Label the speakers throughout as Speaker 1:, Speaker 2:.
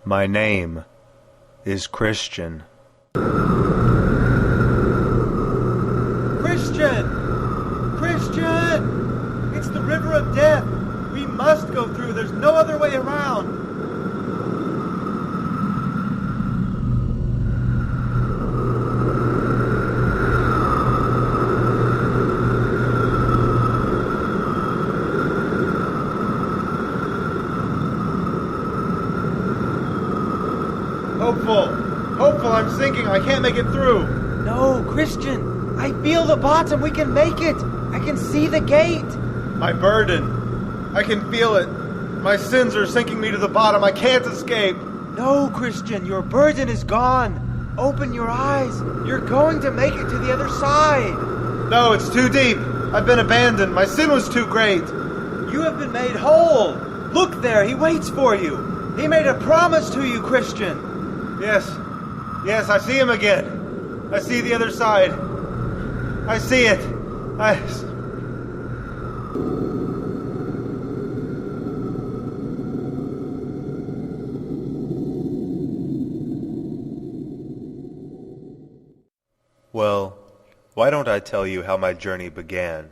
Speaker 1: My name is Christian.
Speaker 2: Christian! Christian! It's the river of death. We must go through. There's no other way around. Hopeful, I'm sinking. I can't make it through.
Speaker 3: No, Christian, I feel the bottom. We can make it. I can see the gate.
Speaker 2: My burden. I can feel it. My sins are sinking me to the bottom. I can't escape.
Speaker 3: No, Christian, your burden is gone. Open your eyes. You're going to make it to the other side.
Speaker 2: No, it's too deep. I've been abandoned. My sin was too great.
Speaker 3: You have been made whole. Look there, he waits for you. He made a promise to you, Christian.
Speaker 2: Yes, I see him again. I see the other side. I see it.
Speaker 1: Well, why don't I tell you how my journey began?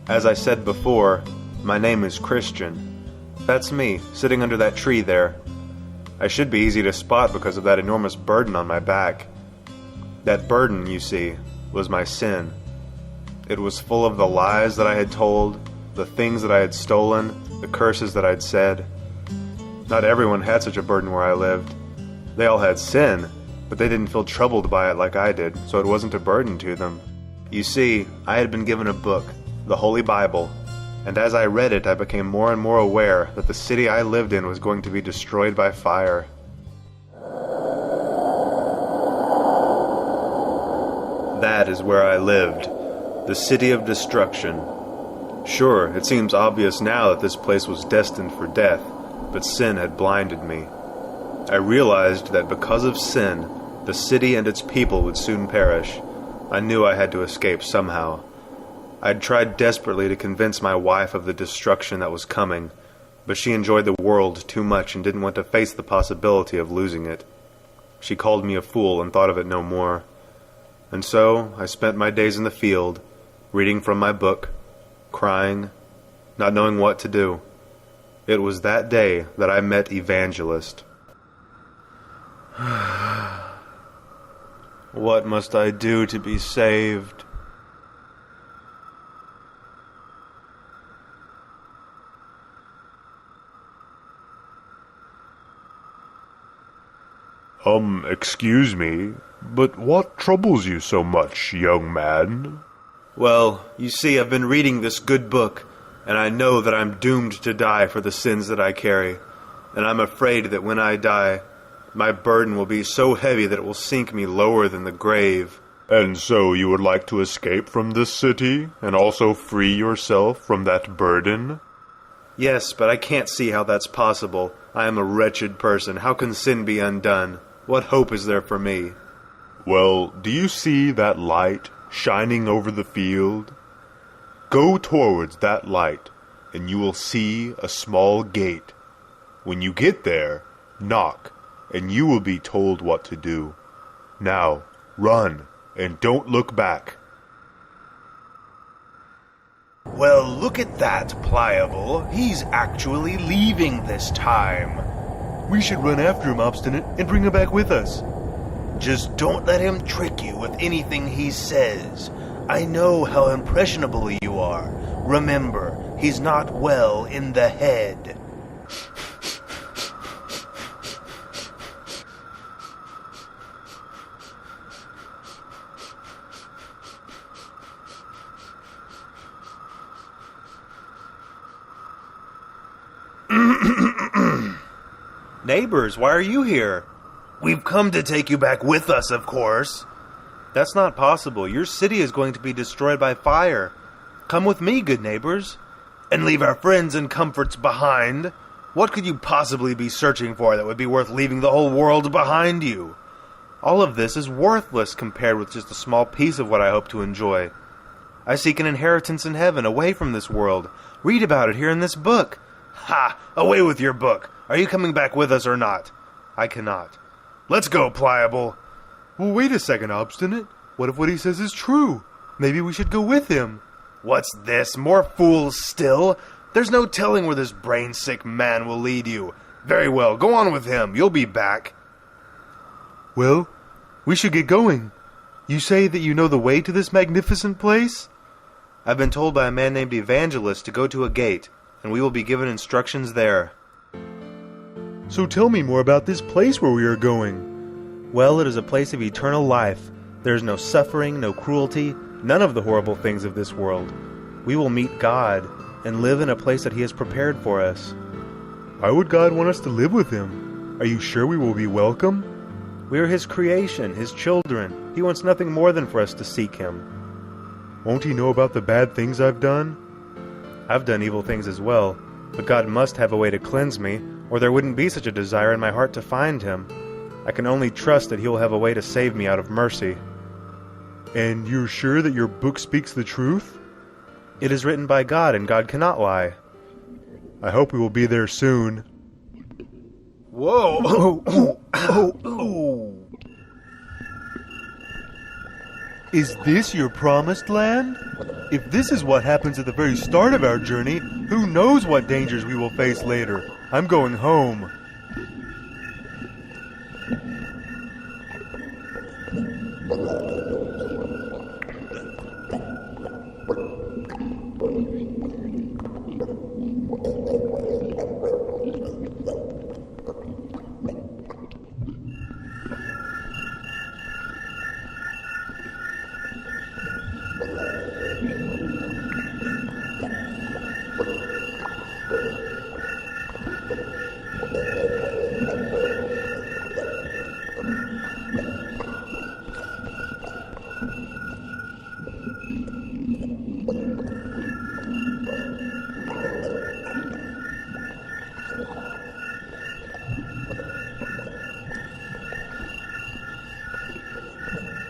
Speaker 1: As I said before, my name is Christian. That's me, sitting under that tree there. I should be easy to spot because of that enormous burden on my back. That burden, you see, was my sin. It was full of the lies that I had told, the things that I had stolen, the curses that I'd said. Not everyone had such a burden where I lived. They all had sin, but they didn't feel troubled by it like I did, so it wasn't a burden to them. You see, I had been given a book, the Holy Bible, and as I read it, I became more and more aware that the city I lived in was going to be destroyed by fire. That is where I lived, the city of destruction. Sure, it seems obvious now that this place was destined for death, but sin had blinded me. I realized that because of sin, the city and its people would soon perish. I knew I had to escape somehow. I'd tried desperately to convince my wife of the destruction that was coming, but she enjoyed the world too much and didn't want to face the possibility of losing it. She called me a fool and thought of it no more. And so I spent my days in the field, reading from my book, crying, not knowing what to do. It was that day that I met Evangelist. What must I do to be saved?
Speaker 4: Excuse me, but what troubles you so much, young man?
Speaker 1: Well, you see, I've been reading this good book, and I know that I'm doomed to die for the sins that I carry, and I'm afraid that when I die, my burden will be so heavy that it will sink me lower than the grave.
Speaker 4: And so you would like to escape from this city, and also free yourself from that burden?
Speaker 1: Yes, but I can't see how that's possible. I am a wretched person. How can sin be undone? What hope is there for me?
Speaker 4: Well, do you see that light shining over the field? Go towards that light, and you will see a small gate. When you get there, knock, and you will be told what to do. Now, run, and don't look back.
Speaker 5: Well, look at that, Pliable. He's actually leaving this time.
Speaker 1: We should run after him, Obstinate, and bring him back with us.
Speaker 5: Just don't let him trick you with anything he says. I know how impressionable you are. Remember, he's not well in the head.
Speaker 2: Neighbors, why are you here?
Speaker 5: We've come to take you back with us, of course.
Speaker 2: That's not possible. Your city is going to be destroyed by fire. Come with me, good neighbors.
Speaker 5: And leave our friends and comforts behind? What could you possibly be searching for that would be worth leaving the whole world behind you?
Speaker 2: All of this is worthless compared with just a small piece of what I hope to enjoy. I seek an inheritance in heaven, away from this world. Read about it here in this book.
Speaker 5: Ha! Away with your book. Are you coming back with us or not?
Speaker 2: I cannot.
Speaker 5: Let's go, Pliable.
Speaker 4: Well, wait a second, Obstinate. What if what he says is true? Maybe we should go with him.
Speaker 5: What's this? More fools still? There's no telling where this brain-sick man will lead you. Very well, go on with him. You'll be back.
Speaker 4: Well, we should get going. You say that you know the way to this magnificent place?
Speaker 2: I've been told by a man named Evangelist to go to a gate, and we will be given instructions there.
Speaker 4: So tell me more about this place where we are going.
Speaker 2: Well, it is a place of eternal life. There is no suffering, no cruelty, none of the horrible things of this world. We will meet God and live in a place that He has prepared for us.
Speaker 4: Why would God want us to live with Him? Are you sure we will be welcome?
Speaker 2: We are His creation, His children. He wants nothing more than for us to seek Him.
Speaker 4: Won't He know about the bad things I've done?
Speaker 2: I've done evil things as well, but God must have a way to cleanse me, or there wouldn't be such a desire in my heart to find Him. I can only trust that He will have a way to save me out of mercy.
Speaker 4: And you're sure that your book speaks the truth?
Speaker 2: It is written by God, and God cannot lie.
Speaker 4: I hope we will be there soon.
Speaker 5: Whoa!
Speaker 4: Is this your promised land? If this is what happens at the very start of our journey, who knows what dangers we will face later? I'm going home.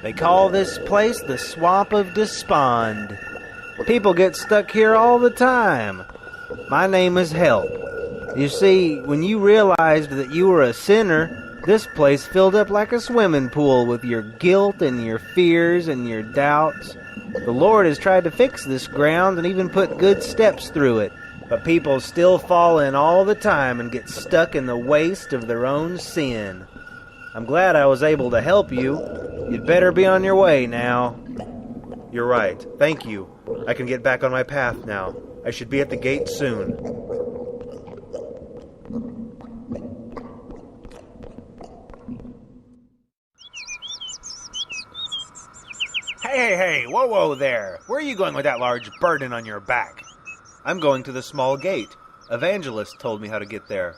Speaker 3: They call this place the Swamp of Despond. People get stuck here all the time. My name is Help. You see, when you realized that you were a sinner, this place filled up like a swimming pool with your guilt and your fears and your doubts. The Lord has tried to fix this ground and even put good steps through it, but people still fall in all the time and get stuck in the waste of their own sin. I'm glad I was able to help you. You'd better be on your way now.
Speaker 2: You're right. Thank you. I can get back on my path now. I should be at the gate soon.
Speaker 3: Hey, whoa there. Where are you going with that large burden on your back?
Speaker 2: I'm going to the small gate. Evangelist told me how to get there.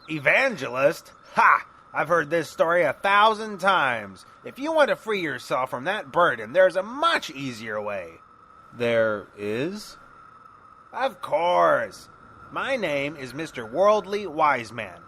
Speaker 3: Evangelist? Ha! I've heard this story 1,000 times. If you want to free yourself from that burden, there's a much easier way.
Speaker 2: There is?
Speaker 3: Of course. My name is Mr. Worldly Wiseman.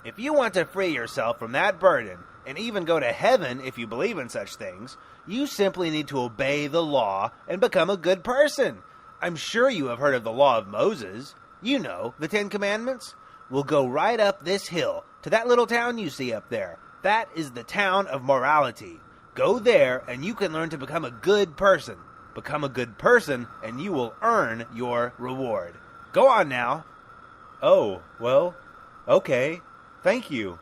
Speaker 3: If you want to free yourself from that burden, and even go to heaven if you believe in such things, you simply need to obey the law and become a good person. I'm sure you have heard of the law of Moses. You know, the 10 Commandments. We'll go right up this hill to that little town you see up there. That is the town of morality. Go there and you can learn to become a good person. Become a good person and you will earn your reward. Go on now.
Speaker 2: Oh, well, okay. Thank you.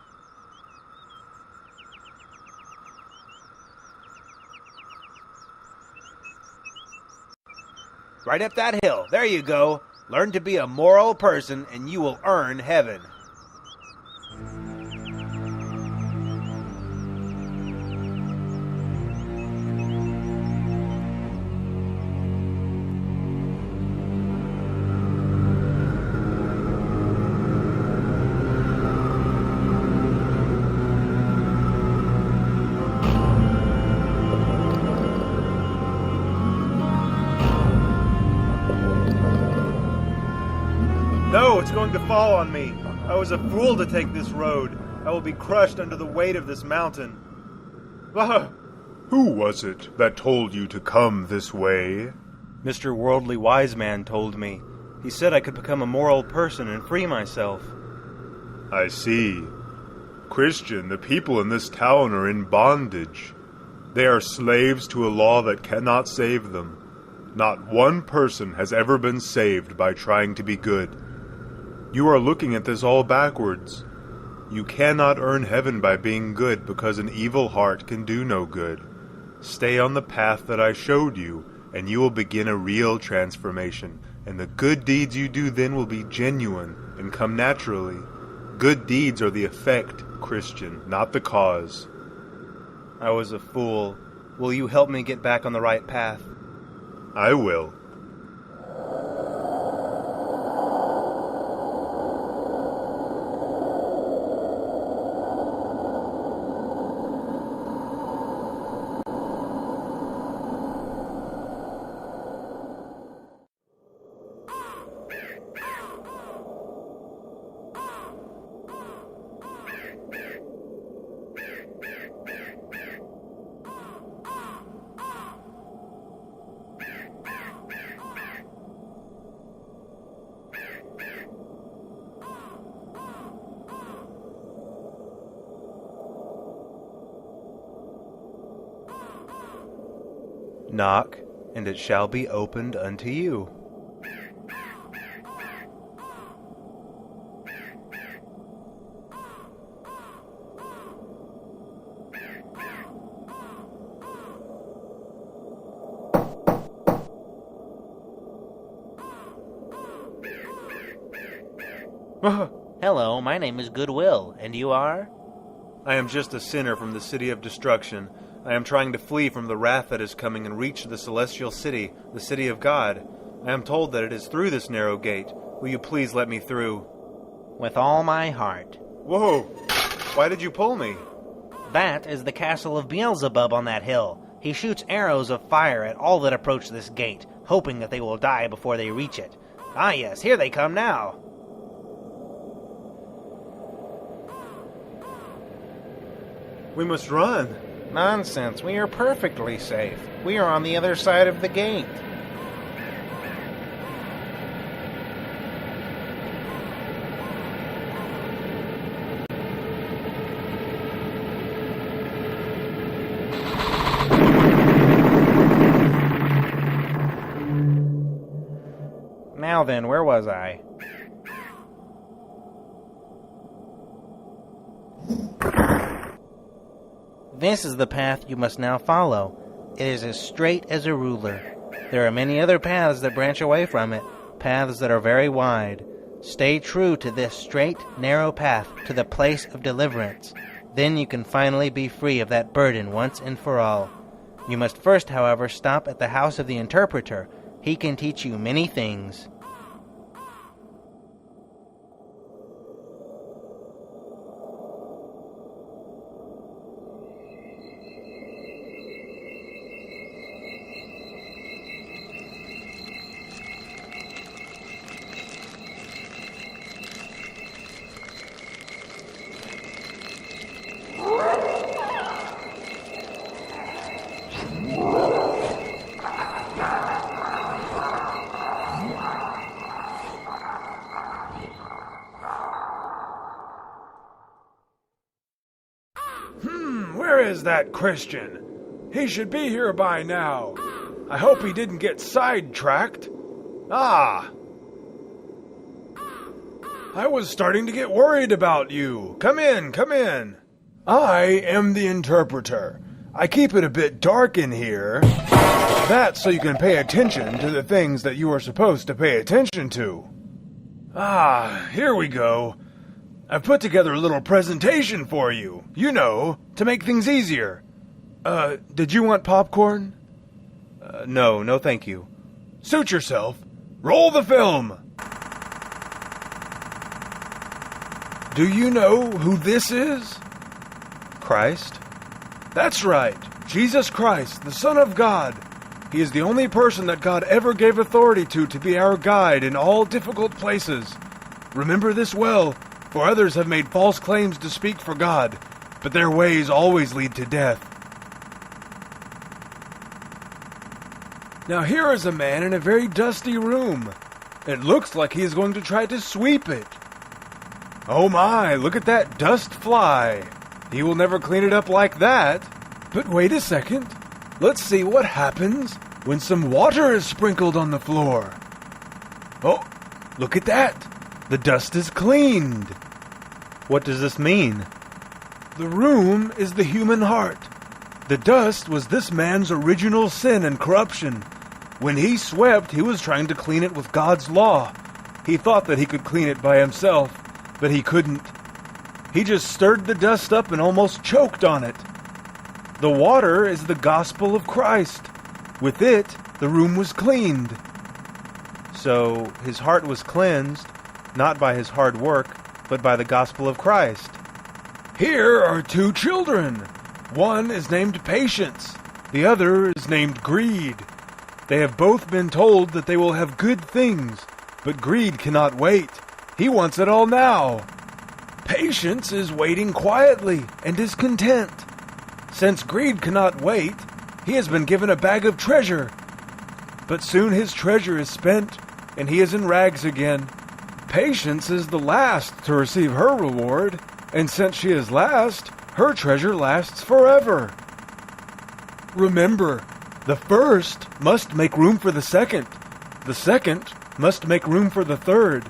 Speaker 3: Right up that hill. There you go. Learn to be a moral person and you will earn heaven.
Speaker 2: No, it's going to fall on me. I was a fool to take this road. I will be crushed under the weight of this mountain. Ah!
Speaker 4: Who was it that told you to come this way?
Speaker 2: Mr. Worldly Wise Man told me. He said I could become a moral person and free myself.
Speaker 4: I see. Christian, the people in this town are in bondage. They are slaves to a law that cannot save them. Not one person has ever been saved by trying to be good. You are looking at this all backwards. You cannot earn heaven by being good because an evil heart can do no good. Stay on the path that I showed you, and you will begin a real transformation, and the good deeds you do then will be genuine and come naturally. Good deeds are the effect, Christian, not the cause.
Speaker 2: I was a fool. Will you help me get back on the right path?
Speaker 4: I will.
Speaker 2: Knock, and it shall be opened unto you.
Speaker 3: Hello, my name is Goodwill, and you are?
Speaker 2: I am just a sinner from the city of destruction. I am trying to flee from the wrath that is coming and reach the celestial city, the city of God. I am told that it is through this narrow gate. Will you please let me through?
Speaker 3: With all my heart.
Speaker 2: Whoa! Why did you pull me?
Speaker 3: That is the castle of Beelzebub on that hill. He shoots arrows of fire at all that approach this gate, hoping that they will die before they reach it. Ah yes, here they come now.
Speaker 2: We must run.
Speaker 3: Nonsense, we are perfectly safe. We are on the other side of the gate. Now then, where was I? This is the path you must now follow. It is as straight as a ruler. There are many other paths that branch away from it, paths that are very wide. Stay true to this straight, narrow path to the place of deliverance. Then you can finally be free of that burden once and for all. You must first, however, stop at the house of the interpreter. He can teach you many things.
Speaker 5: Where is that Christian? He should be here by now. I hope he didn't get sidetracked. Ah! I was starting to get worried about you. Come in, come in. I am the interpreter. I keep it a bit dark in here. That's so you can pay attention to the things that you are supposed to pay attention to. Here we go. I've put together a little presentation for you, to make things easier. Did you want popcorn?
Speaker 2: No, thank you.
Speaker 5: Suit yourself. Roll the film. Do you know who this is?
Speaker 2: Christ?
Speaker 5: That's right. Jesus Christ, the Son of God. He is the only person that God ever gave authority to be our guide in all difficult places. Remember this well, for others have made false claims to speak for God, but their ways always lead to death. Now here is a man in a very dusty room. It looks like he is going to try to sweep it. Oh my, look at that dust fly. He will never clean it up like that. But wait a second. Let's see what happens when some water is sprinkled on the floor. Oh, look at that. The dust is cleaned.
Speaker 2: What does this mean?
Speaker 5: The room is the human heart. The dust was this man's original sin and corruption. When he swept, he was trying to clean it with God's law. He thought that he could clean it by himself, but he couldn't. He just stirred the dust up and almost choked on it. The water is the gospel of Christ. With it, the room was cleaned.
Speaker 2: So his heart was cleansed, not by his hard work, but by the gospel of Christ.
Speaker 5: Here are two children. One is named Patience. The other is named Greed. They have both been told that they will have good things, but Greed cannot wait. He wants it all now. Patience is waiting quietly and is content. Since Greed cannot wait, he has been given a bag of treasure. But soon his treasure is spent, and he is in rags again. Patience is the last to receive her reward, and since she is last, her treasure lasts forever. Remember, the first must make room for the second must make room for the third,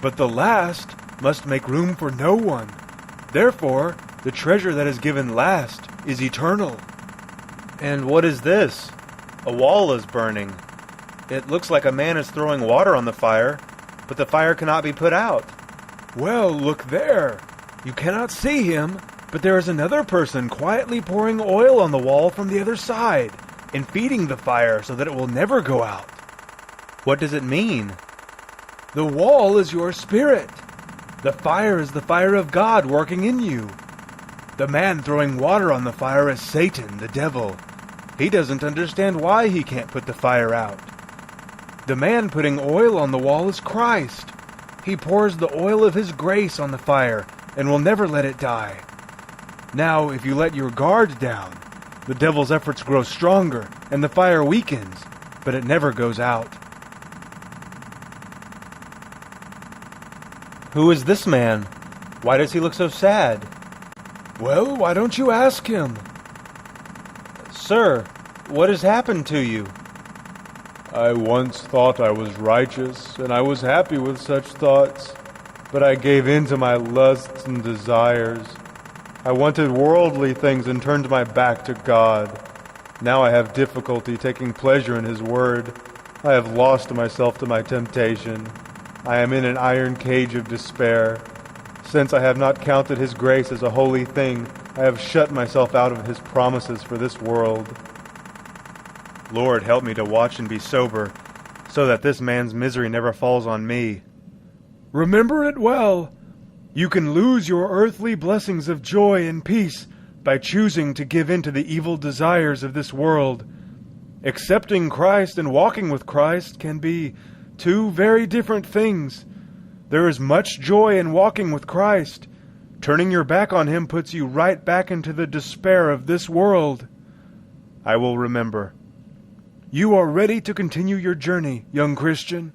Speaker 5: but the last must make room for no one. Therefore, the treasure that is given last is eternal.
Speaker 2: And what is this? A wall is burning. It looks like a man is throwing water on the fire, but the fire cannot be put out.
Speaker 5: Well, look there. You cannot see him, but there is another person quietly pouring oil on the wall from the other side and feeding the fire so that it will never go out.
Speaker 2: What does it mean?
Speaker 5: The wall is your spirit. The fire is the fire of God working in you. The man throwing water on the fire is Satan, the devil. He doesn't understand why he can't put the fire out. The man putting oil on the wall is Christ. He pours the oil of his grace on the fire and will never let it die. Now, if you let your guard down, the devil's efforts grow stronger and the fire weakens, but it never goes out.
Speaker 2: Who is this man? Why does he look so sad?
Speaker 5: Well, why don't you ask him?
Speaker 2: Sir, what has happened to you?
Speaker 4: I once thought I was righteous, and I was happy with such thoughts, but I gave in to my lusts and desires. I wanted worldly things and turned my back to God. Now I have difficulty taking pleasure in His Word. I have lost myself to my temptation. I am in an iron cage of despair. Since I have not counted His grace as a holy thing, I have shut myself out of His promises for this world.
Speaker 2: Lord, help me to watch and be sober, so that this man's misery never falls on me.
Speaker 5: Remember it well. You can lose your earthly blessings of joy and peace by choosing to give in to the evil desires of this world. Accepting Christ and walking with Christ can be two very different things. There is much joy in walking with Christ. Turning your back on Him puts you right back into the despair of this world. I will remember. You are ready to continue your journey, young Christian.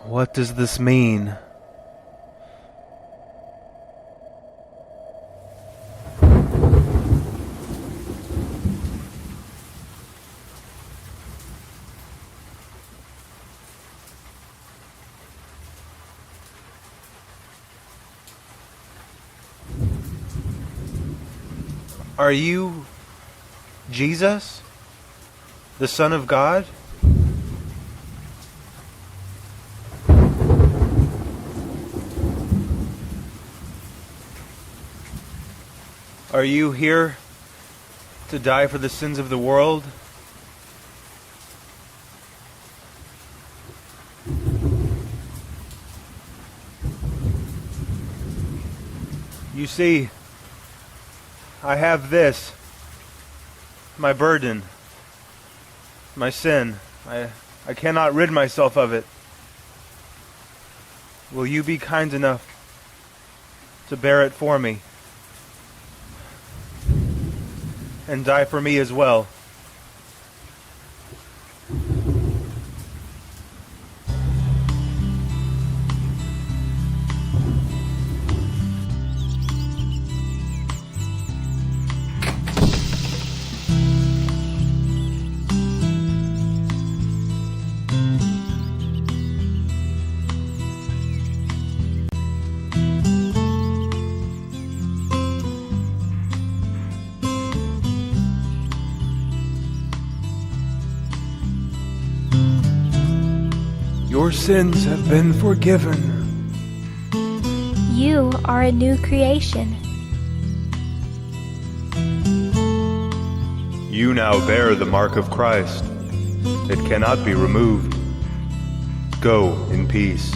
Speaker 2: What does this mean? Are you Jesus, the Son of God? Are you here to die for the sins of the world? You see, I have this, my burden, my sin. I cannot rid myself of it. Will you be kind enough to bear it for me and die for me as well?
Speaker 5: Your sins have been forgiven.
Speaker 6: You are a new creation.
Speaker 1: You now bear the mark of Christ. It cannot be removed. Go in peace.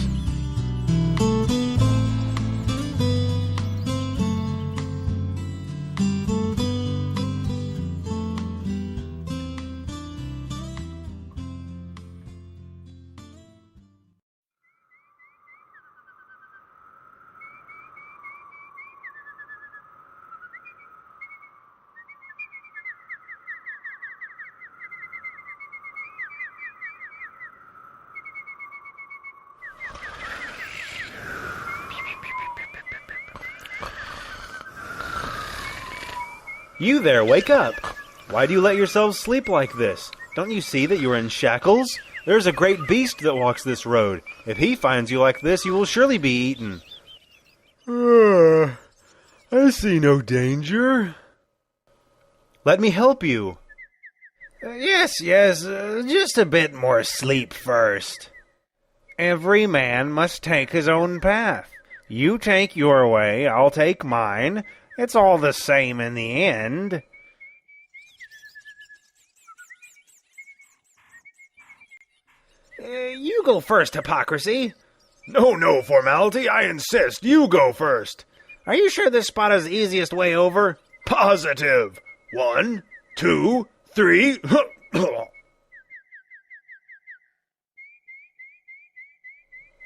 Speaker 2: You there, wake up! Why do you let yourselves sleep like this? Don't you see that you are in shackles? There's a great beast that walks this road. If he finds you like this, you will surely be eaten.
Speaker 5: I see no danger.
Speaker 2: Let me help you.
Speaker 3: Yes, just a bit more sleep first. Every man must take his own path. You take your way, I'll take mine. It's all the same in the end. You go first, Hypocrisy. No, Formality, I insist. You go first. Are you sure this spot is the easiest way over? Positive. 1, 2, 3.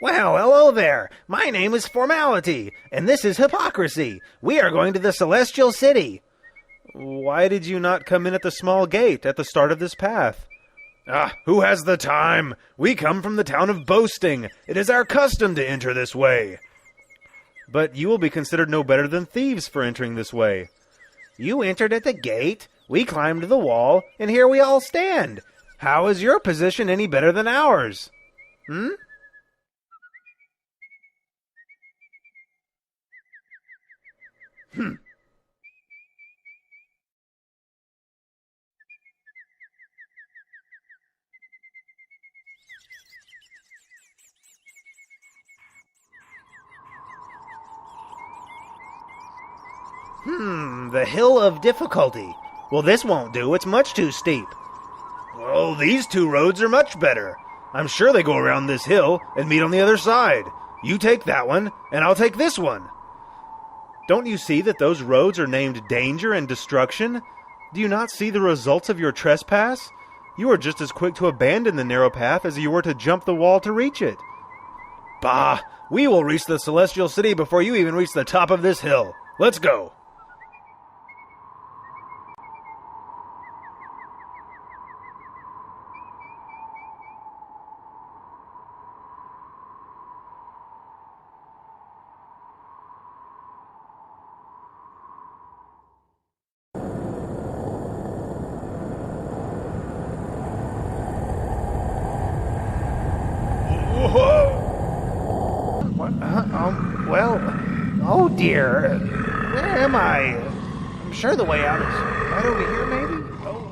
Speaker 3: Well, hello there. My name is Formality, and this is Hypocrisy. We are going to the Celestial City.
Speaker 2: Why did you not come in at the small gate at the start of this path?
Speaker 3: Who has the time? We come from the town of Boasting. It is our custom to enter this way.
Speaker 2: But you will be considered no better than thieves for entering this way.
Speaker 3: You entered at the gate, we climbed the wall, and here we all stand. How is your position any better than ours? The Hill of Difficulty. Well, this won't do. It's much too steep. Oh, these two roads are much better. I'm sure they go around this hill and meet on the other side. You take that one, and I'll take this one.
Speaker 2: Don't you see that those roads are named Danger and Destruction? Do you not see the results of your trespass? You are just as quick to abandon the narrow path as you were to jump the wall to reach it.
Speaker 3: Bah! We will reach the Celestial City before you even reach the top of this hill. Let's go. Oh dear. Where am I? I'm sure the way out is right over here, maybe? Oh.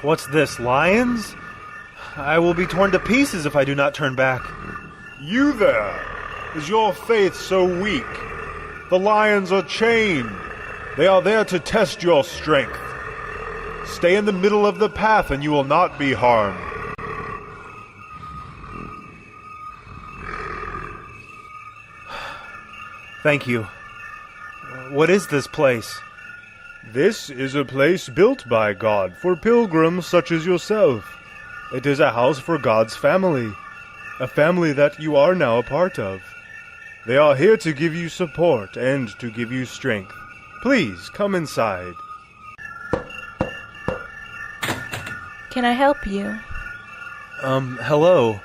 Speaker 2: What's this, lions? I will be torn to pieces if I do not turn back.
Speaker 4: You there! Is your faith so weak? The lions are chained. They are there to test your strength. Stay in the middle of the path and you will not be harmed.
Speaker 2: Thank you. What is this place?
Speaker 4: This is a place built by God for pilgrims such as yourself. It is a house for God's family, a family that you are now a part of. They are here to give you support and to give you strength. Please, come inside.
Speaker 7: Can I help you?
Speaker 2: Hello.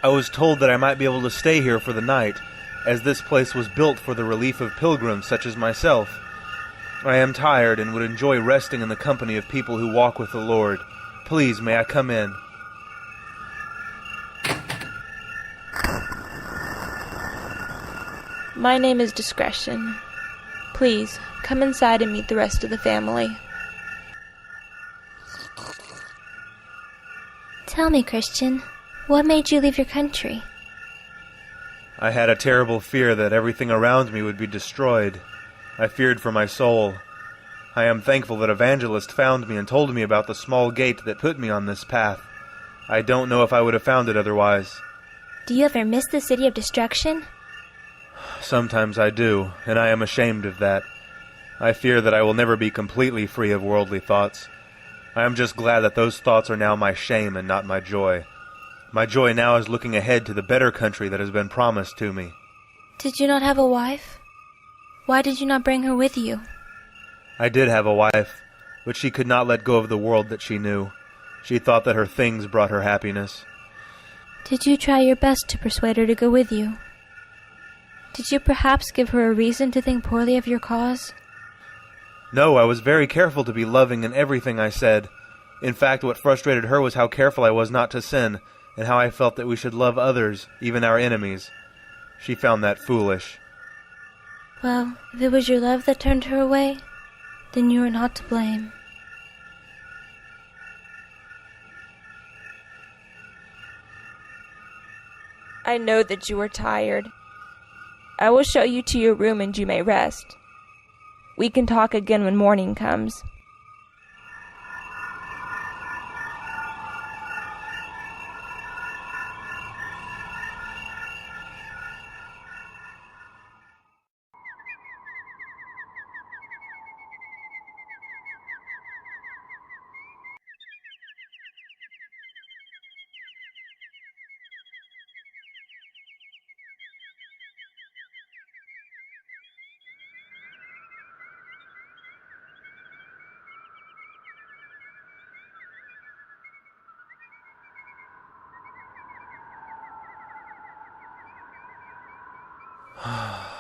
Speaker 2: I was told that I might be able to stay here for the night, as this place was built for the relief of pilgrims such as myself. I am tired and would enjoy resting in the company of people who walk with the Lord. Please, may I come in?
Speaker 7: My name is Discretion. Please, come inside and meet the rest of the family.
Speaker 6: Tell me, Christian, what made you leave your country?
Speaker 2: I had a terrible fear that everything around me would be destroyed. I feared for my soul. I am thankful that Evangelist found me and told me about the small gate that put me on this path. I don't know if I would have found it otherwise.
Speaker 6: Do you ever miss the city of destruction?
Speaker 2: Sometimes I do, and I am ashamed of that. I fear that I will never be completely free of worldly thoughts. I am just glad that those thoughts are now my shame and not my joy. My joy now is looking ahead to the better country that has been promised to me.
Speaker 6: Did you not have a wife? Why did you not bring her with you?
Speaker 2: I did have a wife, but she could not let go of the world that she knew. She thought that her things brought her happiness.
Speaker 6: Did you try your best to persuade her to go with you? Did you perhaps give her a reason to think poorly of your cause?
Speaker 2: No, I was very careful to be loving in everything I said. In fact, what frustrated her was how careful I was not to sin, and how I felt that we should love others, even our enemies. She found that foolish.
Speaker 6: Well, if it was your love that turned her away, then you are not to blame.
Speaker 7: I know that you are tired. I will show you to your room and you may rest. We can talk again when morning comes.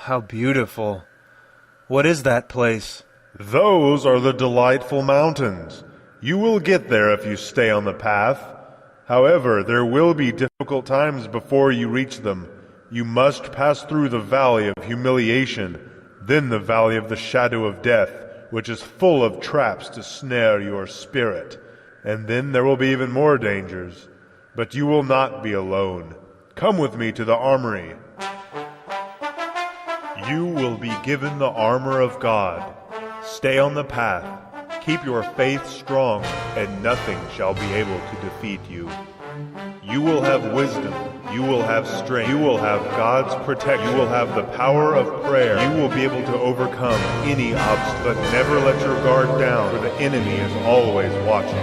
Speaker 2: How beautiful. What is that place?
Speaker 4: Those are the delightful mountains. You will get there if you stay on the path. However, there will be difficult times before you reach them. You must pass through the valley of humiliation, then the valley of the shadow of death, which is full of traps to snare your spirit. And then there will be even more dangers. But you will not be alone. Come with me to the armory. You will be given the armor of God. Stay on the path. Keep your faith strong, and nothing shall be able to defeat you.
Speaker 1: You will have wisdom. You will have strength. You will have God's protection. You will have the power of prayer. You will be able to overcome any obstacle. But never let your guard down, for the enemy is always watching.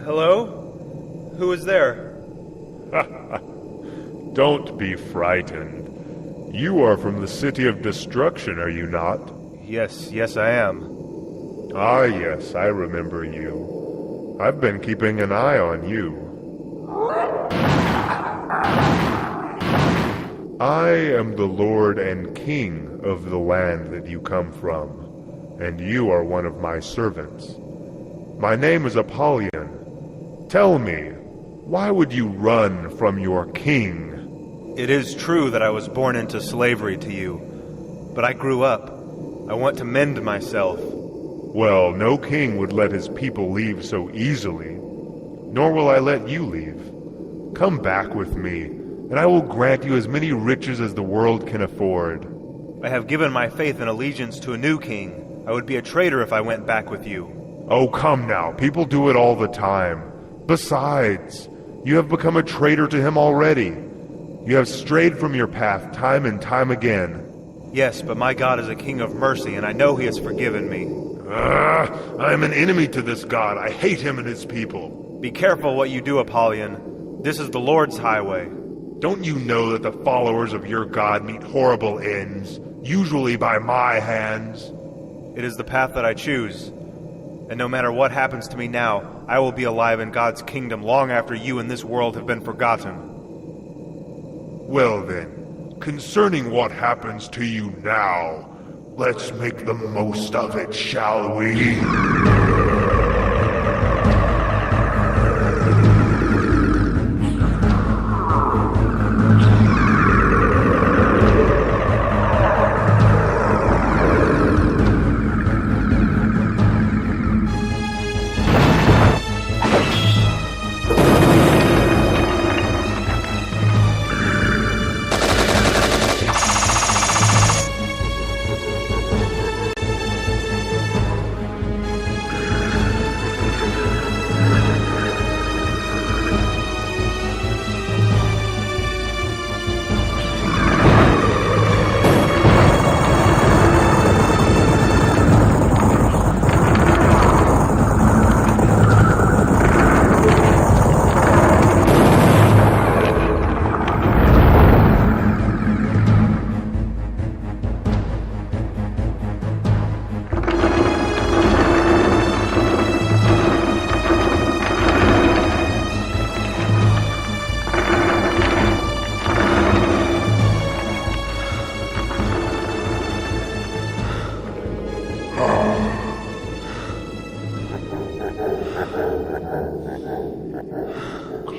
Speaker 2: Hello? Who is there?
Speaker 4: Don't be frightened. You are from the City of Destruction, are you not?
Speaker 2: Yes, I am.
Speaker 4: Ah, yes, I remember you. I've been keeping an eye on you. I am the Lord and King of the land that you come from, and you are one of my servants. My name is Apollyon. Tell me, why would you run from your king?
Speaker 2: It is true that I was born into slavery to you, but I grew up. I want to mend myself.
Speaker 4: Well, no king would let his people leave so easily, nor will I let you leave. Come back with me, and I will grant you as many riches as the world can afford.
Speaker 2: I have given my faith and allegiance to a new king. I would be a traitor if I went back with you.
Speaker 4: Oh, come now, people do it all the time. Besides, you have become a traitor to him already. You have strayed from your path time and time again.
Speaker 2: Yes, but my God is a king of mercy, and I know he has forgiven me.
Speaker 4: I am an enemy to this God. I hate him and his people.
Speaker 2: Be careful what you do, Apollyon. This is the Lord's highway.
Speaker 4: Don't you know that the followers of your God meet horrible ends, usually by my hands?
Speaker 2: It is the path that I choose. And no matter what happens to me now, I will be alive in God's kingdom long after you and this world have been forgotten.
Speaker 4: Well then, concerning what happens to you now, let's make the most of it, shall we?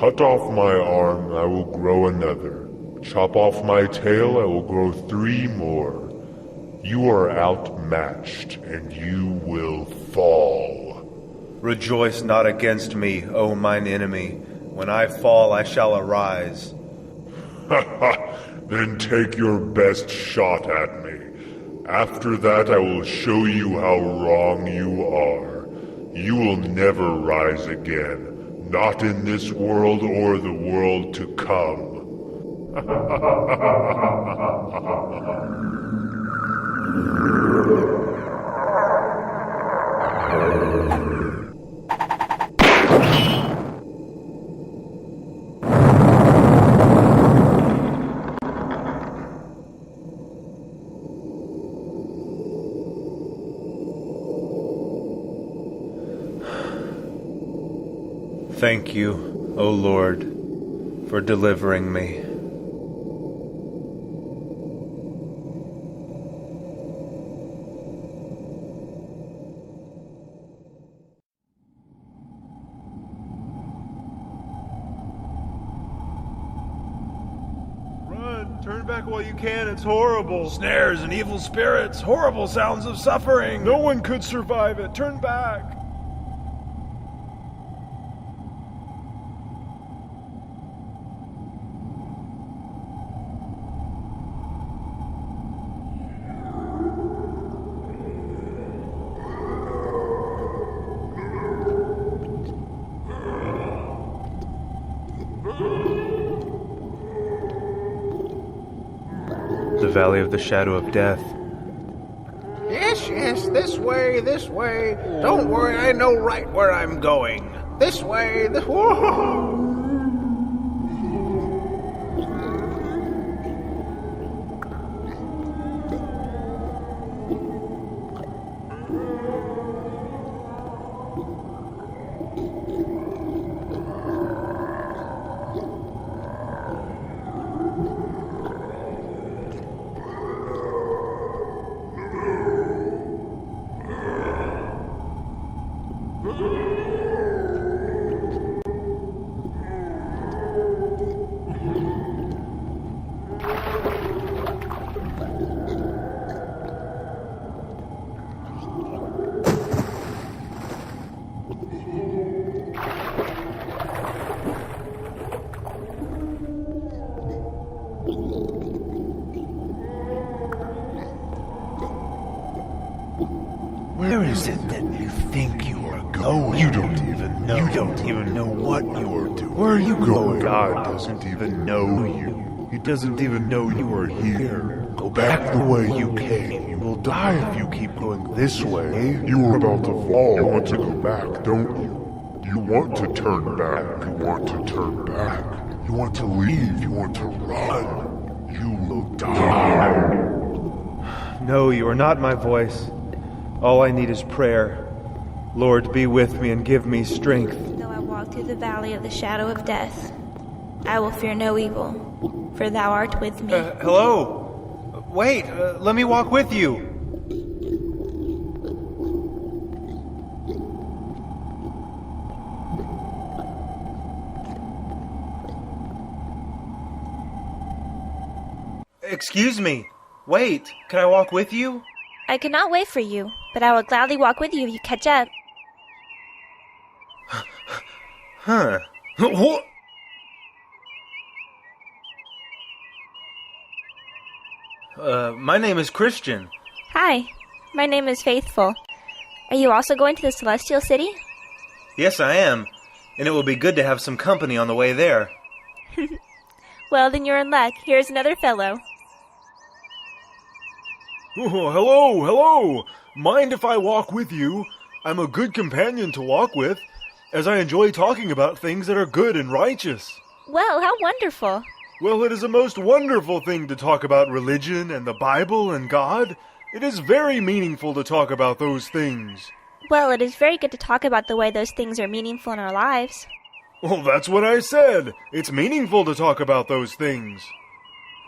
Speaker 4: Cut off my arm, I will grow another. Chop off my tail, I will grow 3 more. You are outmatched, and you will fall.
Speaker 2: Rejoice not against me, O mine enemy. When I fall, I shall arise.
Speaker 4: Then take your best shot at me. After that, I will show you how wrong you are. You will never rise again. Not in this world or the world to come.
Speaker 2: Thank you, O Lord, for delivering me.
Speaker 1: Turn back while you can, it's horrible.
Speaker 5: Snares and evil spirits, horrible sounds of suffering.
Speaker 1: No one could survive it. Turn back. The Valley of the Shadow of Death.
Speaker 3: Yes, this way, this way. Don't worry, I know right where I'm going. This way, this... Whoa!
Speaker 8: Where is it that you think you are going? You don't even know. You don't even know what you are doing. Where are you going?
Speaker 4: God doesn't even know you. He doesn't even know you are here.
Speaker 8: Go back the way you came. You will die if you keep going this way.
Speaker 9: You are about to fall. You want to go back, don't you? You want to turn back. You want to turn back.
Speaker 8: You want to leave. You want to run. You will die.
Speaker 1: No, you are not my voice. All I need is prayer. Lord, be with me and give me strength.
Speaker 6: Though I walk through the valley of the shadow of death, I will fear no evil, for thou art with me.
Speaker 2: Hello? Wait, let me walk with you. Excuse me. Wait, can I walk with you?
Speaker 6: I cannot wait for you, but I will gladly walk with you if you catch up.
Speaker 2: Huh. What? My name is Christian.
Speaker 6: Hi, my name is Faithful. Are you also going to the Celestial City?
Speaker 2: Yes, I am. And it will be good to have some company on the way there.
Speaker 6: Well, then you're in luck. Here's another fellow.
Speaker 5: Oh, hello. Mind if I walk with you? I'm a good companion to walk with, as I enjoy talking about things that are good and righteous.
Speaker 6: Well, how wonderful.
Speaker 5: Well, it is a most wonderful thing to talk about religion and the Bible and God. It is very meaningful to talk about those things.
Speaker 6: Well, it is very good to talk about the way those things are meaningful in our lives.
Speaker 5: Well, that's what I said. It's meaningful to talk about those things.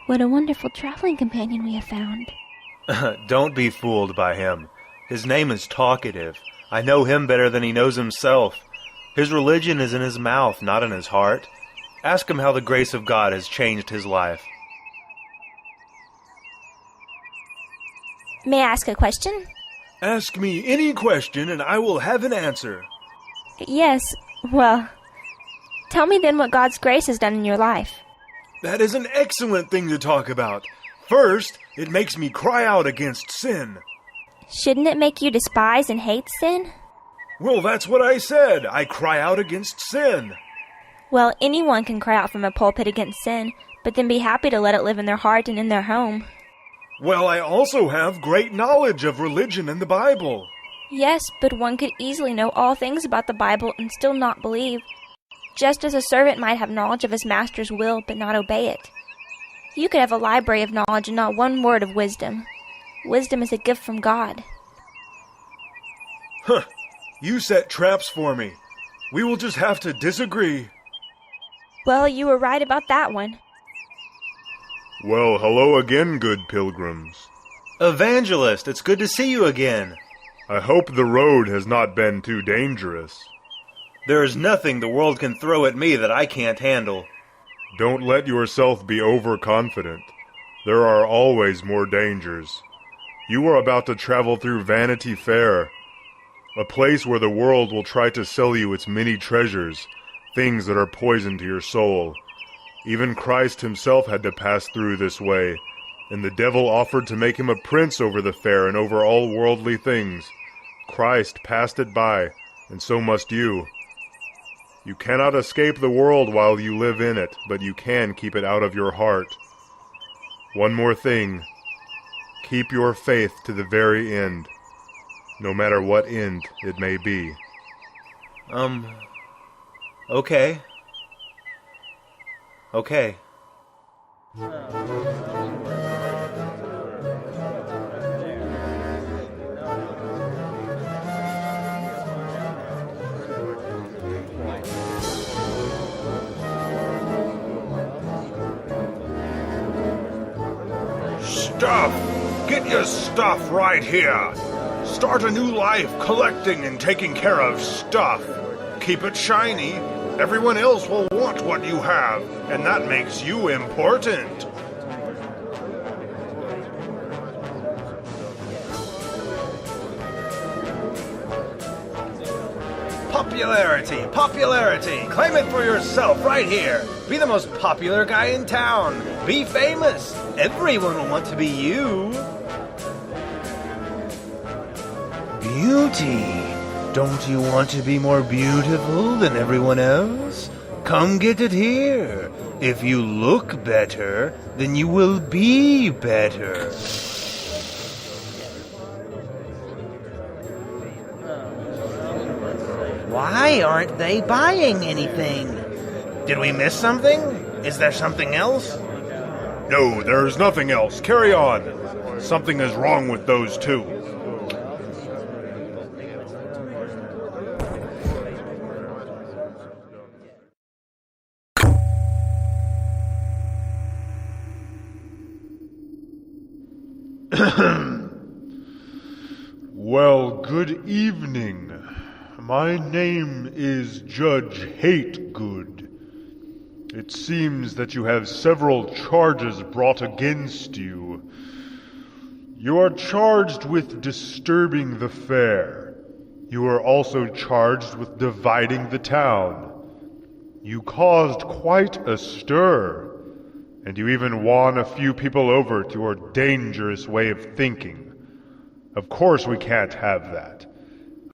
Speaker 6: What a wonderful traveling companion we have found.
Speaker 2: Don't be fooled by him. His name is Talkative. I know him better than he knows himself. His religion is in his mouth, not in his heart. Ask him how the grace of God has changed his life.
Speaker 6: May I ask a question?
Speaker 5: Ask me any question and I will have an answer.
Speaker 6: Yes, well, tell me then what God's grace has done in your life.
Speaker 5: That is an excellent thing to talk about. First, it makes me cry out against sin.
Speaker 6: Shouldn't it make you despise and hate sin?
Speaker 5: Well, that's what I said. I cry out against sin.
Speaker 6: Well, anyone can cry out from a pulpit against sin, but then be happy to let it live in their heart and in their home.
Speaker 5: Well, I also have great knowledge of religion and the Bible.
Speaker 6: Yes, but one could easily know all things about the Bible and still not believe, just as a servant might have knowledge of his master's will but not obey it. You could have a library of knowledge and not one word of wisdom. Wisdom is a gift from God.
Speaker 5: Huh. You set traps for me. We will just have to disagree.
Speaker 6: Well, you were right about that one.
Speaker 4: Well, hello again, good pilgrims.
Speaker 2: Evangelist, it's good to see you again.
Speaker 4: I hope the road has not been too dangerous.
Speaker 2: There is nothing the world can throw at me that I can't handle.
Speaker 4: Don't let yourself be overconfident. There are always more dangers. You are about to travel through Vanity Fair, a place where the world will try to sell you its many treasures, things that are poison to your soul. Even Christ himself had to pass through this way, and the devil offered to make him a prince over the fair and over all worldly things. Christ passed it by, and so must you. You cannot escape the world while you live in it, but you can keep it out of your heart. One more thing. Keep your faith to the very end, no matter what end it may be.
Speaker 2: Okay. Okay.
Speaker 8: Stuff! Get your stuff right here! Start a new life collecting and taking care of stuff. Keep it shiny. Everyone else will want what you have, and that makes you important.
Speaker 3: Popularity! Popularity! Claim it for yourself right here! Be the most popular guy in town! Be famous! Everyone will want to be you! Beauty! Don't you want to be more beautiful than everyone else? Come get it here! If you look better, then you will be better! Why aren't they buying anything? Did we miss something? Is there something else?
Speaker 8: No, there's nothing else. Carry on. Something is wrong with those two.
Speaker 4: Well, good evening. My name is Judge Hategood. It seems that you have several charges brought against you. You are charged with disturbing the fair. You are also charged with dividing the town. You caused quite a stir, and you even won a few people over to your dangerous way of thinking. Of course we can't have that.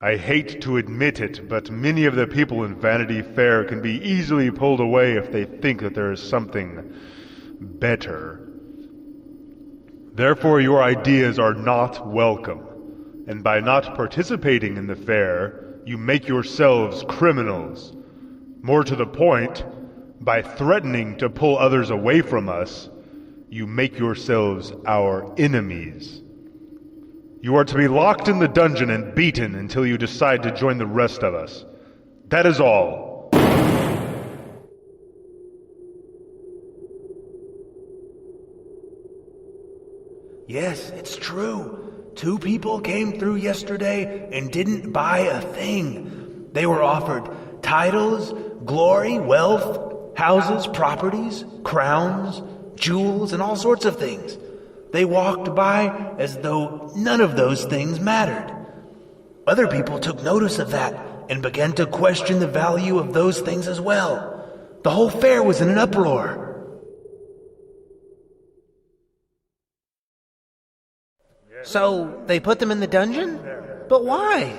Speaker 4: I hate to admit it, but many of the people in Vanity Fair can be easily pulled away if they think that there is something better. Therefore, your ideas are not welcome, and by not participating in the fair, you make yourselves criminals. More to the point, by threatening to pull others away from us, you make yourselves our enemies. You are to be locked in the dungeon and beaten until you decide to join the rest of us. That is all.
Speaker 3: Yes, it's true. 2 people came through yesterday and didn't buy a thing. They were offered titles, glory, wealth, houses, properties, crowns, jewels, and all sorts of things. They walked by as though none of those things mattered. Other people took notice of that and began to question the value of those things as well. The whole fair was in an uproar. So, they put them in the dungeon? But why?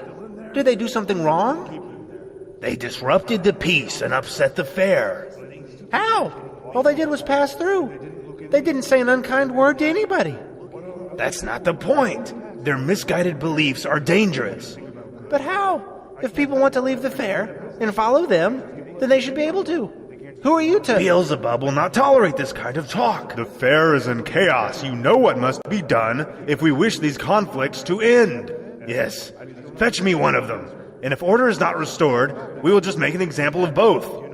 Speaker 3: Did they do something wrong? They disrupted the peace and upset the fair. How? All they did was pass through. They didn't say an unkind word to anybody. That's not the point. Their misguided beliefs are dangerous. But how? If people want to leave the fair and follow them, then they should be able to. Who are you to... Beelzebub will not tolerate this kind of talk.
Speaker 2: The fair is in chaos. You know what must be done if we wish these conflicts to end.
Speaker 3: Yes. Fetch me one of them. And if order is not restored, we will just make an example of both.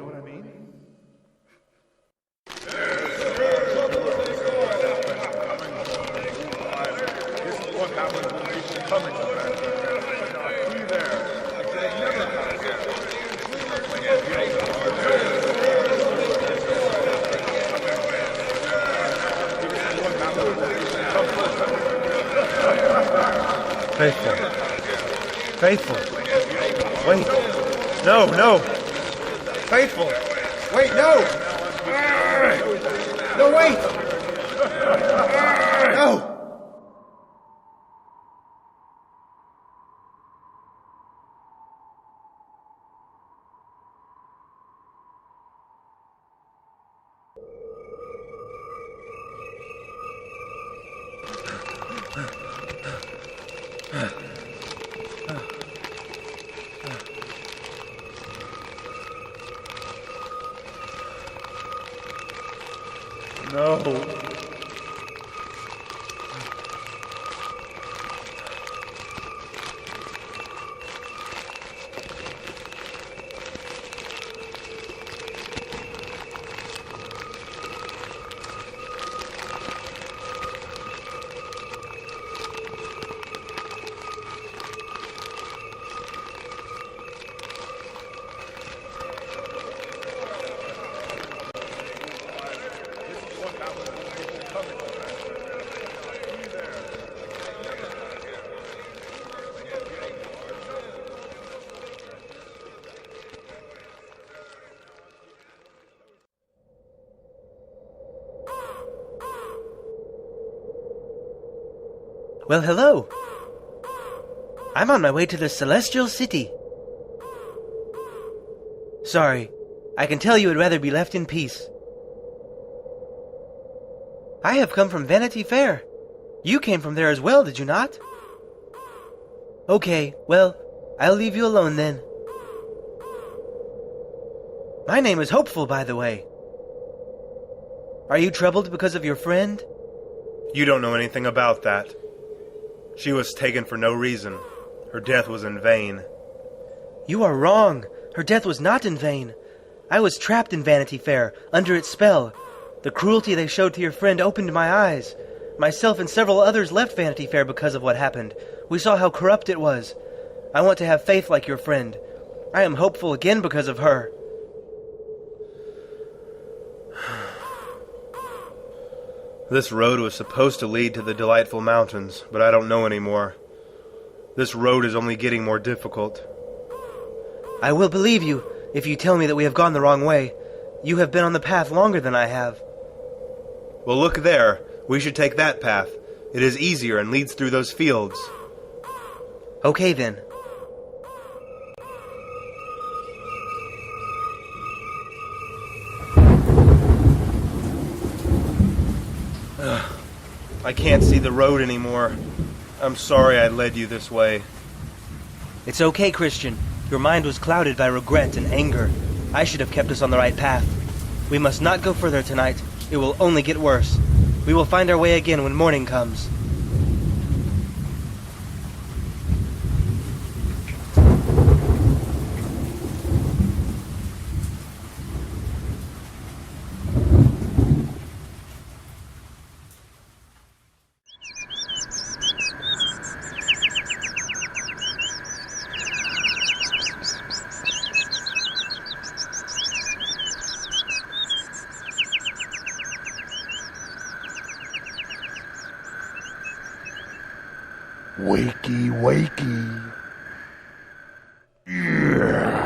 Speaker 2: Faithful. Wait. No. Faithful. Wait, no. No, wait. No. No.
Speaker 3: Well, hello. I'm on my way to the Celestial City. Sorry, I can tell you would rather be left in peace. I have come from Vanity Fair. You came from there as well, did you not? Okay, well, I'll leave you alone then. My name is Hopeful, by the way. Are you troubled because of your friend?
Speaker 2: You don't know anything about that. She was taken for no reason. Her death was in vain.
Speaker 3: You are wrong. Her death was not in vain. I was trapped in Vanity Fair, under its spell. The cruelty they showed to your friend opened my eyes. Myself and several others left Vanity Fair because of what happened. We saw how corrupt it was. I want to have faith like your friend. I am hopeful again because of her.
Speaker 2: This road was supposed to lead to the Delightful Mountains, but I don't know anymore. This road is only getting more difficult.
Speaker 3: I will believe you if you tell me that we have gone the wrong way. You have been on the path longer than I have.
Speaker 2: Well, look there. We should take that path. It is easier and leads through those fields.
Speaker 3: Okay, then.
Speaker 2: I can't see the road anymore. I'm sorry I led you this way.
Speaker 3: It's okay, Christian. Your mind was clouded by regret and anger. I should have kept us on the right path. We must not go further tonight. It will only get worse. We will find our way again when morning comes.
Speaker 9: Wakey, wakey. Yeah.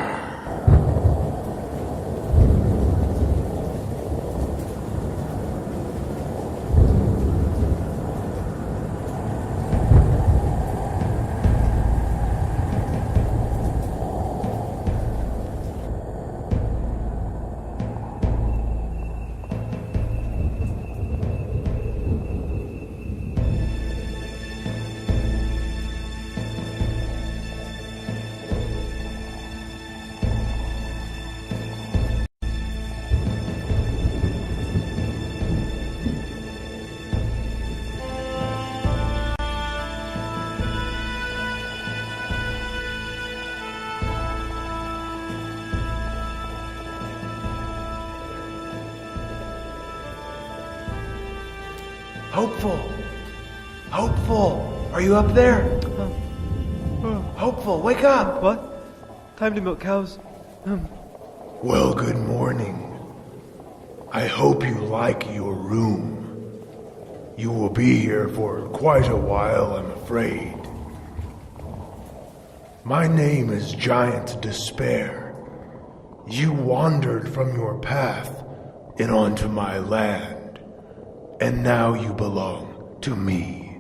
Speaker 3: Hopeful! Hopeful! Are you up there? Hopeful, wake up!
Speaker 5: What? Time to milk cows?
Speaker 9: Well, good morning. I hope you like your room. You will be here for quite a while, I'm afraid.
Speaker 10: My name is Giant Despair. You wandered from your path and onto my land, and now you belong to me.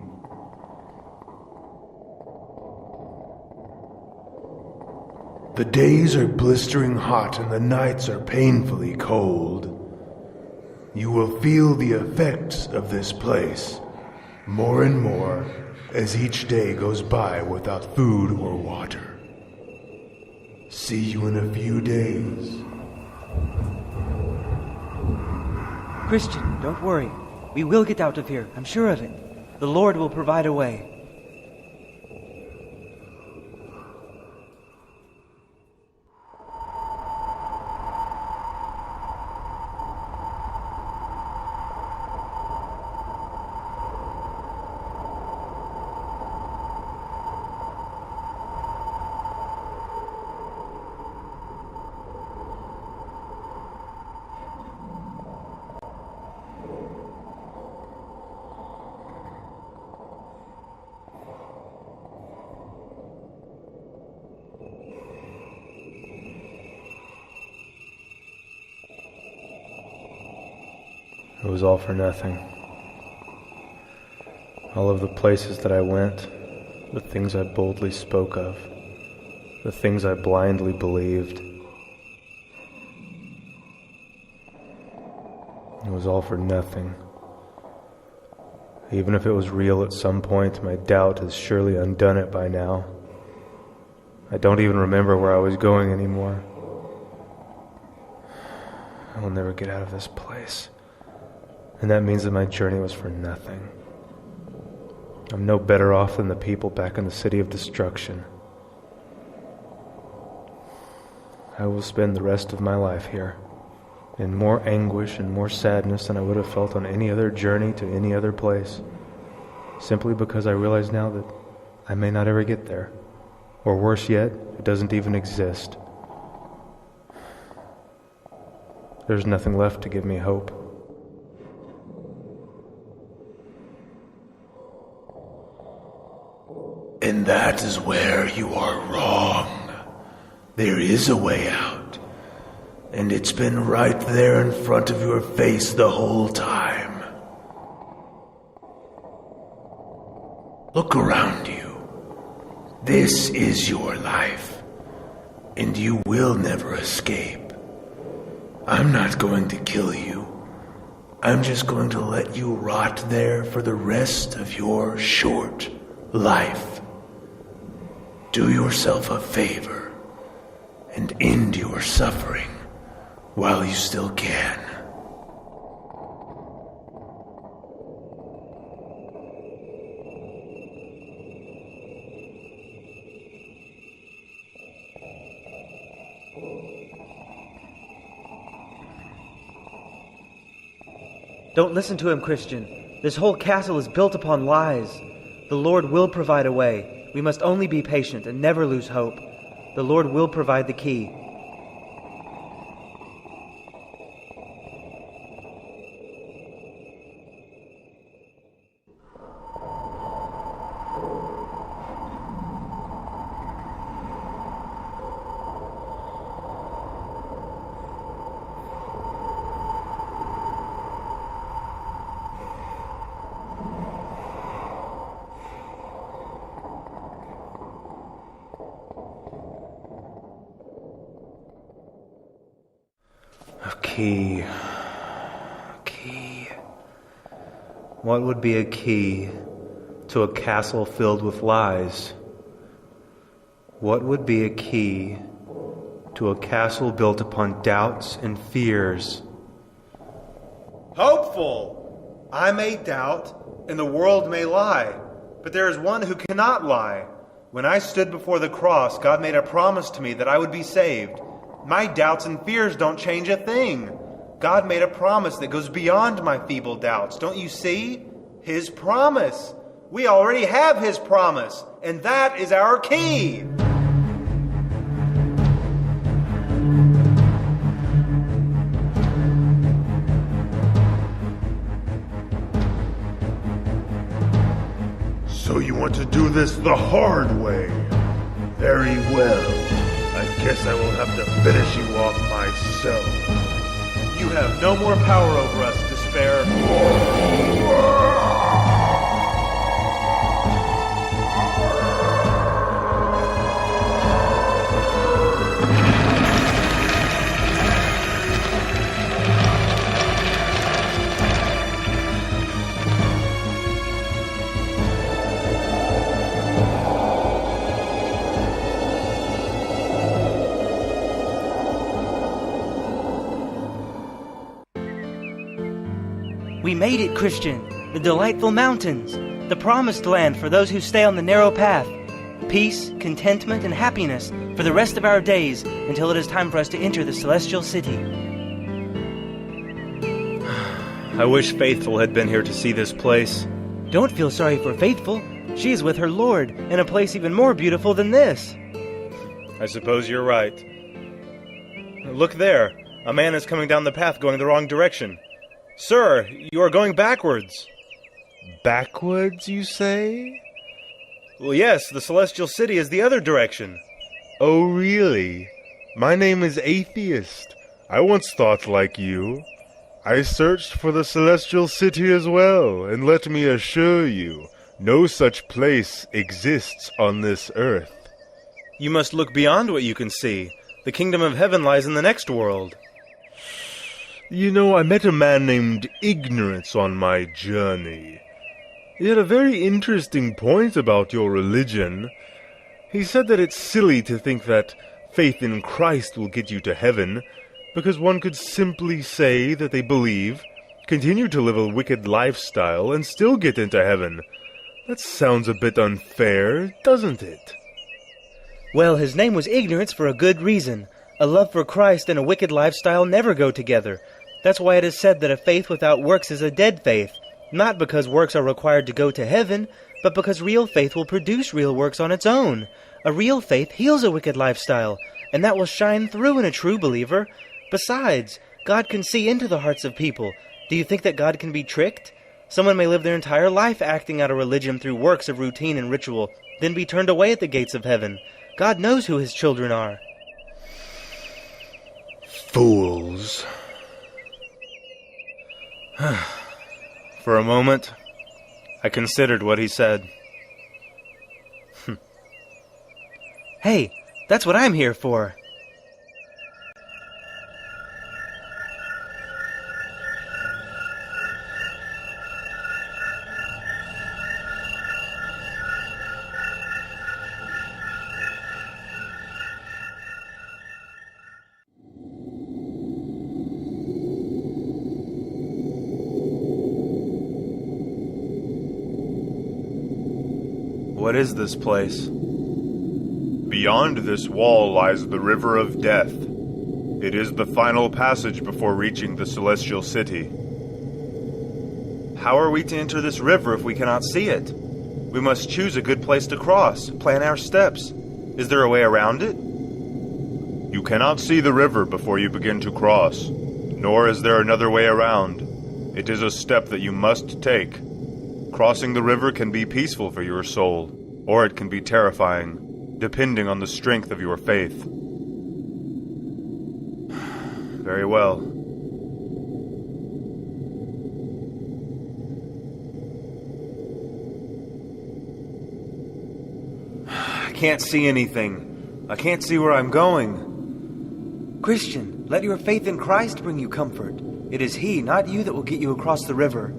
Speaker 10: The days are blistering hot and the nights are painfully cold. You will feel the effects of this place more and more as each day goes by without food or water. See you in a few days.
Speaker 11: Christian, don't worry. We will get out of here, I'm sure of it. The Lord will provide a way.
Speaker 2: It was all for nothing. All of the places that I went, the things I boldly spoke of, the things I blindly believed. It was all for nothing. Even if it was real at some point, my doubt has surely undone it by now. I don't even remember where I was going anymore. I will never get out of this place. And that means that my journey was for nothing. I'm no better off than the people back in the city of destruction. I will spend the rest of my life here, in more anguish and more sadness than I would have felt on any other journey to any other place, simply because I realize now that I may not ever get there, or worse yet, it doesn't even exist. There's nothing left to give me hope.
Speaker 10: And that is where you are wrong. There is a way out, and it's been right there in front of your face the whole time. Look around you. This is your life, and you will never escape. I'm not going to kill you. I'm just going to let you rot there for the rest of your short life. Do yourself a favor and end your suffering while you still can.
Speaker 11: Don't listen to him, Christian. This whole castle is built upon lies. The Lord will provide a way. We must only be patient and never lose hope. The Lord will provide the key.
Speaker 2: Key. What would be a key to a castle filled with lies? What would be a key to a castle built upon doubts and fears?
Speaker 1: Hopeful! I may doubt, and the world may lie, but there is one who cannot lie. When I stood before the cross, God made a promise to me that I would be saved. My doubts and fears don't change a thing. God made a promise that goes beyond my feeble doubts. Don't you see? His promise. We already have His promise, and that is our key.
Speaker 8: So you want to do this the hard way? Very well. I guess I will have to finish you off myself.
Speaker 2: You have no more power over us, Despair.
Speaker 11: We made it, Christian. The delightful mountains. The promised land for those who stay on the narrow path. Peace, contentment, and happiness for the rest of our days until it is time for us to enter the celestial city.
Speaker 2: I wish Faithful had been here to see this place.
Speaker 11: Don't feel sorry for Faithful. She is with her Lord in a place even more beautiful than this.
Speaker 2: I suppose you're right. Look there. A man is coming down the path going the wrong direction. Sir, you are going backwards.
Speaker 4: Backwards, you say?
Speaker 2: Well, yes, the celestial city is the other direction.
Speaker 4: Oh, really? My name is Atheist. I once thought like you. I searched for the celestial city as well, and let me assure you, no such place exists on this earth.
Speaker 2: You must look beyond what you can see. The kingdom of heaven lies in the next world.
Speaker 4: You know, I met a man named Ignorance on my journey. He had a very interesting point about your religion. He said that it's silly to think that faith in Christ will get you to heaven, because one could simply say that they believe, continue to live a wicked lifestyle, and still get into heaven. That sounds a bit unfair, doesn't it?
Speaker 11: Well, his name was Ignorance for a good reason. A love for Christ and a wicked lifestyle never go together. That's why it is said that a faith without works is a dead faith, not because works are required to go to heaven, but because real faith will produce real works on its own. A real faith heals a wicked lifestyle, and that will shine through in a true believer. Besides, God can see into the hearts of people. Do you think that God can be tricked? Someone may live their entire life acting out a religion through works of routine and ritual, then be turned away at the gates of heaven. God knows who his children are.
Speaker 4: Fools.
Speaker 2: For a moment, I considered what he said.
Speaker 11: Hey, that's what I'm here for.
Speaker 2: What is this place?
Speaker 4: Beyond this wall lies the River of Death. It is the final passage before reaching the Celestial City.
Speaker 2: How are we to enter this river if we cannot see it? We must choose a good place to cross, plan our steps. Is there a way around it?
Speaker 4: You cannot see the river before you begin to cross, nor is there another way around. It is a step that you must take. Crossing the river can be peaceful for your soul, or it can be terrifying, depending on the strength of your faith.
Speaker 2: Very well. I can't see anything. I can't see where I'm going.
Speaker 11: Christian, let your faith in Christ bring you comfort. It is He, not you, that will get you across the river.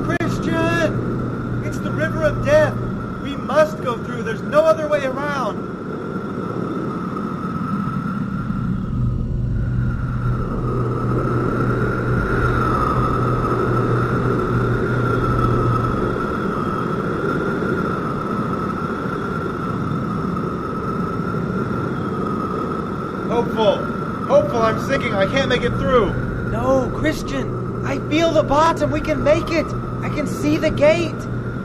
Speaker 11: Christian! It's the river of death! We must go through. There's no other way around.
Speaker 2: Hopeful, I'm sinking. I can't make it through.
Speaker 11: No, Christian! I feel the bottom. We can make it. I can see the gate.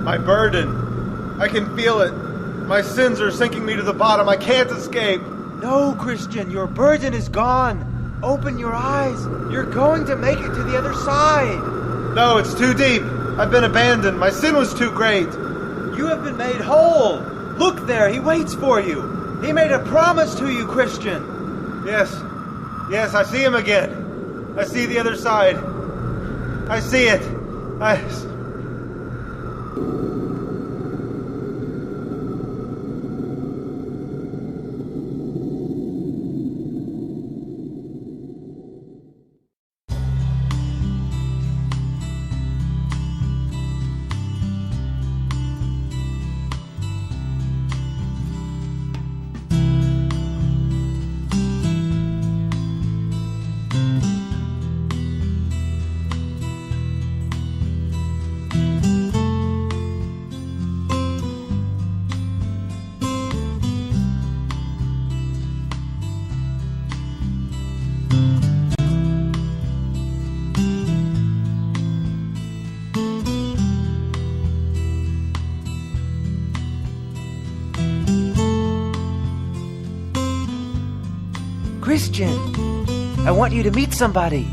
Speaker 2: My burden. I can feel it. My sins are sinking me to the bottom. I can't escape.
Speaker 11: No, Christian, your burden is gone. Open your eyes. You're going to make it to the other side.
Speaker 2: No, it's too deep. I've been abandoned. My sin was too great.
Speaker 11: You have been made whole. Look there, he waits for you. He made a promise to you, Christian.
Speaker 2: Yes, I see him again. I see the other side. I see it.
Speaker 11: Christian, I want you to meet somebody.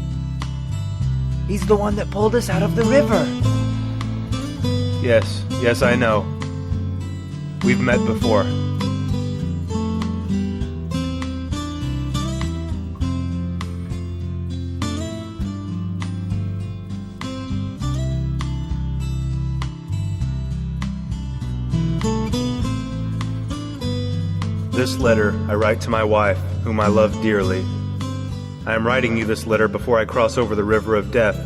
Speaker 11: He's the one that pulled us out of the river.
Speaker 2: Yes, I know. We've met before. This letter I write to my wife, whom I love dearly. I am writing you this letter before I cross over the river of death.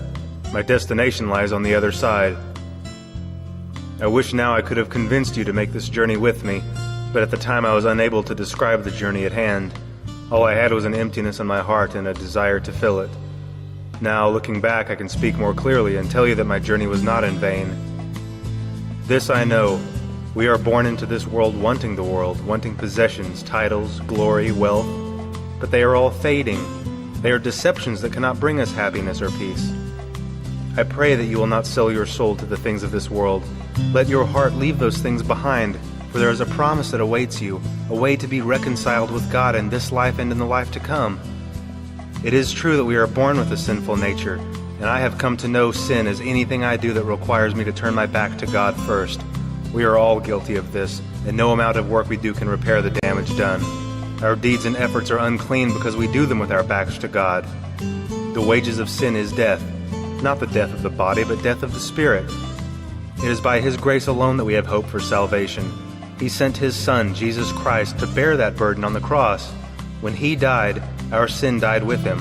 Speaker 2: My destination lies on the other side. I wish now I could have convinced you to make this journey with me, but at the time I was unable to describe the journey at hand. All I had was an emptiness in my heart and a desire to fill it. Now, looking back, I can speak more clearly and tell you that my journey was not in vain. This I know. We are born into this world, wanting possessions, titles, glory, wealth, but they are all fading. They are deceptions that cannot bring us happiness or peace. I pray that you will not sell your soul to the things of this world. Let your heart leave those things behind, for there is a promise that awaits you, a way to be reconciled with God in this life and in the life to come. It is true that we are born with a sinful nature, and I have come to know sin as anything I do that requires me to turn my back to God first. We are all guilty of this, and no amount of work we do can repair the damage done. Our deeds and efforts are unclean because we do them with our backs to God. The wages of sin is death, not the death of the body, but death of the spirit. It is by His grace alone that we have hope for salvation. He sent His Son, Jesus Christ, to bear that burden on the cross. When He died, our sin died with Him.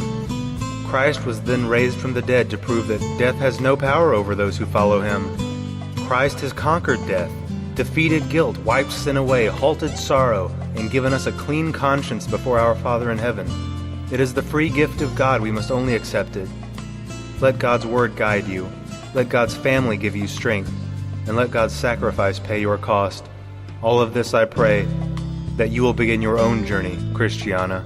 Speaker 2: Christ was then raised from the dead to prove that death has no power over those who follow Him. Christ has conquered death, defeated guilt, wiped sin away, halted sorrow, and given us a clean conscience before our Father in heaven. It is the free gift of God. We must only accept it. Let God's word guide you. Let God's family give you strength. And let God's sacrifice pay your cost. All of this I pray, that you will begin your own journey, Christiana.